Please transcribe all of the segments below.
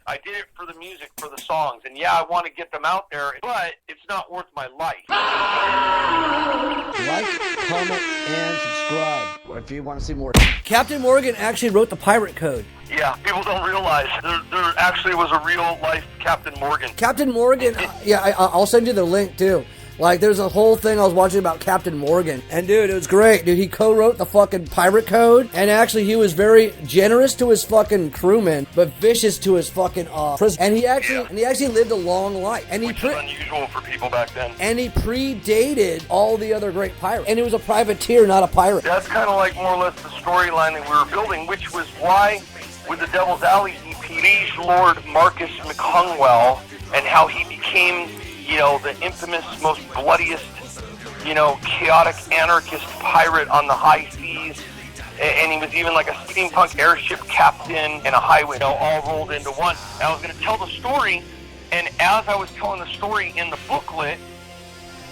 I did it for the music, for the songs, and yeah, I want to get them out there, but it's not worth my life. Like, comment, and subscribe if you want to see more. Captain Morgan actually wrote the pirate code. Yeah, people don't realize there actually was a real-life Captain Morgan. Captain Morgan, yeah, I'll send you the link, too. Like, there's a whole thing I was watching about Captain Morgan. And, dude, it was great. Dude, he co-wrote the fucking pirate code. And actually, he was very generous to his fucking crewmen, but vicious to his fucking prison. And he actually lived a long life. And Which is unusual for people back then. And he predated all the other great pirates. And he was a privateer, not a pirate. That's kind of like more or less the storyline that we were building, which was why, with the Devil's Alley EP, Liege Lord Marcus McHungwell, and how he became, you know, the infamous, most bloodiest, you know, chaotic anarchist pirate on the high seas. And he was even like a steampunk airship captain and a highway, you know, all rolled into one. And I was going to tell the story, and as I was telling the story in the booklet,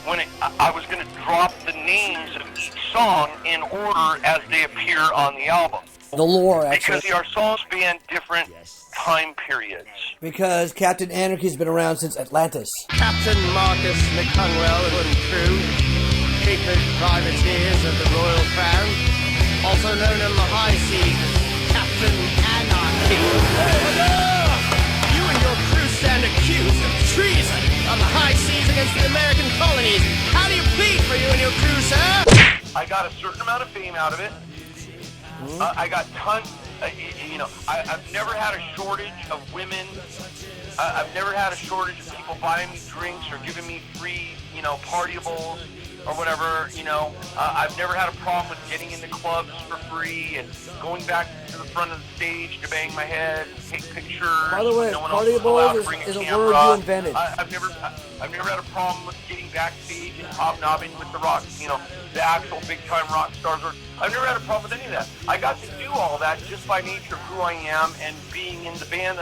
I was going to drop the names of each song in order as they appear on the album. The lore, actually. Because our songs span different time periods. Because Captain Anarchy's been around since Atlantis. Captain Marcus McHungwell and crew, secret privateers of the Royal Crown, also known on the high seas as Captain Anarchy. You and your crew stand accused of treason on the high seas against the American colonies. How do you plead for you and your crew, sir? I got a certain amount of fame out of it. I got tons. You know, I've never had a shortage of women. I've never had a shortage of people buying me drinks or giving me free, you know, partyables or whatever, you know. I've never had a problem with getting into clubs for free and going back to the front of the stage to bang my head, take pictures. By the way, no partyables is a word you invented. I've never had a problem with getting backstage and hobnobbing with the rock, you know, the actual big-time rock stars. I've never had a problem with any of that. I got to do all that just by nature of who I am and being in the bands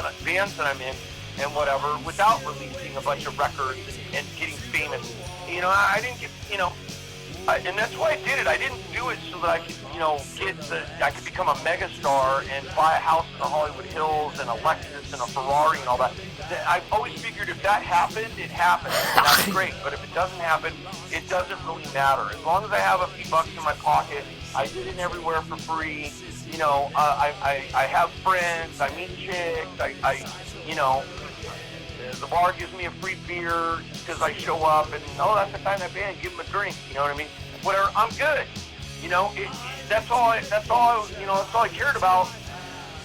that I'm in and whatever, without releasing a bunch of records and getting famous. You know, I didn't get, you know, and that's why I did it. I didn't do it so that I could, you know, I could become a megastar and buy a house in the Hollywood Hills and a Lexus and a Ferrari and all that. I've always figured if that happened, it happened. And that's great. But if it doesn't happen, it doesn't really matter. As long as I have a few bucks in my pocket, I did it everywhere for free. You know, I have friends, I meet chicks, I you know, the bar gives me a free beer because I show up and, oh, that's the guy in that band, give him a drink, you know what I mean? Whatever, I'm good. You know, that's all I cared about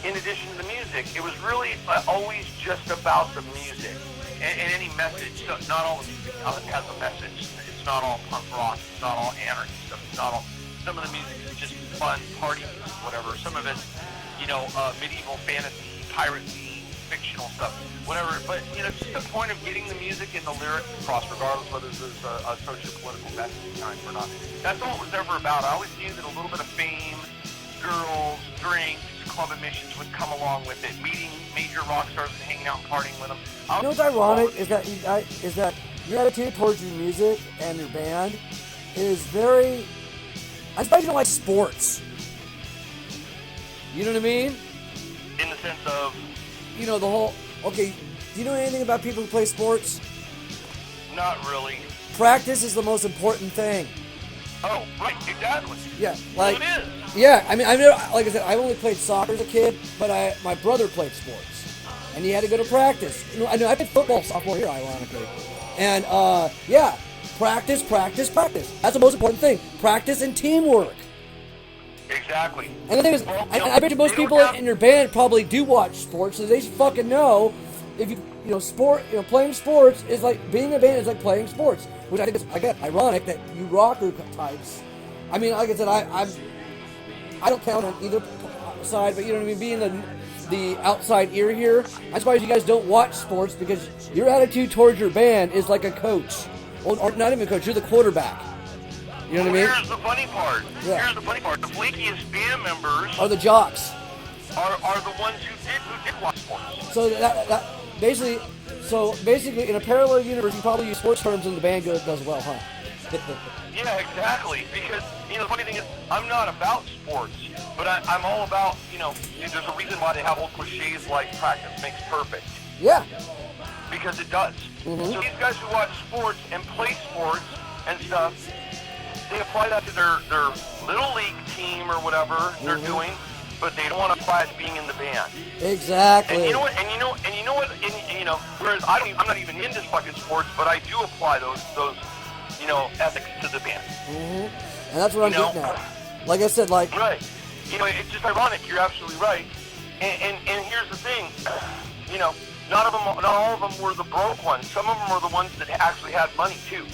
in addition to the music. It was really always just about the music and any message. Not all the music has a message. It's not all punk rock, it's not all anarchy stuff, it's not all, some of the music is just fun, party music, whatever. Some of it's, you know, medieval fantasy, piracy, fictional stuff, whatever. But, you know, just the point of getting the music and the lyrics across, regardless whether there's a socio-political message behind it or not. That's all it was ever about. I always knew that a little bit of fame, girls, drinks, club admissions would come along with it. Meeting major rock stars and hanging out and partying with them. You know what's ironic is that your attitude towards your music and your band is very... I suppose you don't like sports. You know what I mean? In the sense of... You know, the whole... Okay, do you know anything about people who play sports? Not really. Practice is the most important thing. Oh, right, exactly. Yeah, like... Well, it is. Yeah, I mean, I've never... Like I said, I've only played soccer as a kid, but my brother played sports. And he had to go to practice. You know, I played football sophomore year, ironically. And, yeah... Practice. That's the most important thing. Practice and teamwork. Exactly. And the thing is, I bet you most people in your band probably do watch sports, so they should fucking know if playing sports is like being a band is like playing sports, which I think is, again, ironic that you rocker types. I mean, like I said, I don't count on either side, but you know what I mean. Being the outside ear here, I'm surprised you guys don't watch sports because your attitude towards your band is like a coach. Or not even a coach, you're the quarterback. You know what I mean? Here's the funny part. Yeah. Here's the funny part. The flakiest band members are the jocks. Are the ones who did watch sports. So that basically, in a parallel universe, you probably use sports terms and the band does well, huh? Yeah, exactly. Because, you know, the funny thing is, I'm not about sports. But I'm all about, there's a reason why they have old cliches like practice makes perfect. Yeah. Because it does. Mm-hmm. So these guys who watch sports and play sports and stuff, they apply that to their little league team or whatever they're doing, but they don't want to apply it to being in the band. Exactly. And you know what? Whereas I'm not even into fucking sports, but I do apply those ethics to the band. Mm-hmm. And that's what I'm getting at. Like I said, like. Right. It's just ironic. You're absolutely right. And here's the thing. Not all of them were the broke ones. Some of them were the ones that actually had money too.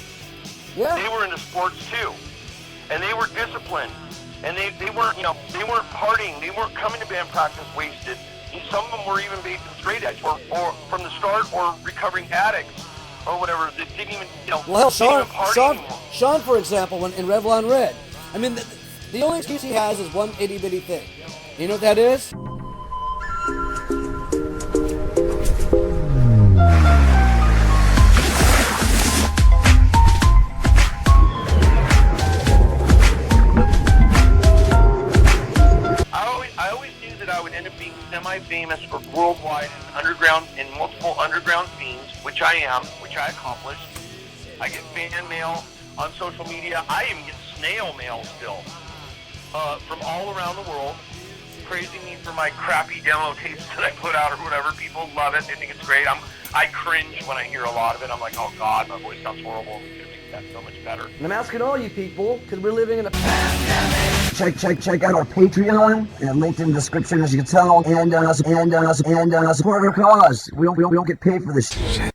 Yeah. They were into sports too, and they were disciplined, and they weren't partying. They weren't coming to band practice wasted. Some of them were even based in straight edge, or from the start, or recovering addicts, or whatever. That didn't even Well, hell, didn't even party anymore. Sean, for example, when in Revlon Red, I mean, the only excuse he has is one itty bitty thing. You know what that is? I always knew that I would end up being semi-famous or worldwide in multiple underground scenes, which I am, which I accomplished. I get fan mail on social media. I even get snail mail still from all around the world, praising me for my crappy demo tapes that I put out or whatever. People love it. They think it's great. I cringe when I hear a lot of it. I'm like, oh God, my voice sounds horrible. That's so much better. And I'm asking all you people, because we're living in a pandemic. Check out our Patreon, and linked in the description, as you can tell, and support our cause. We don't get paid for this shit.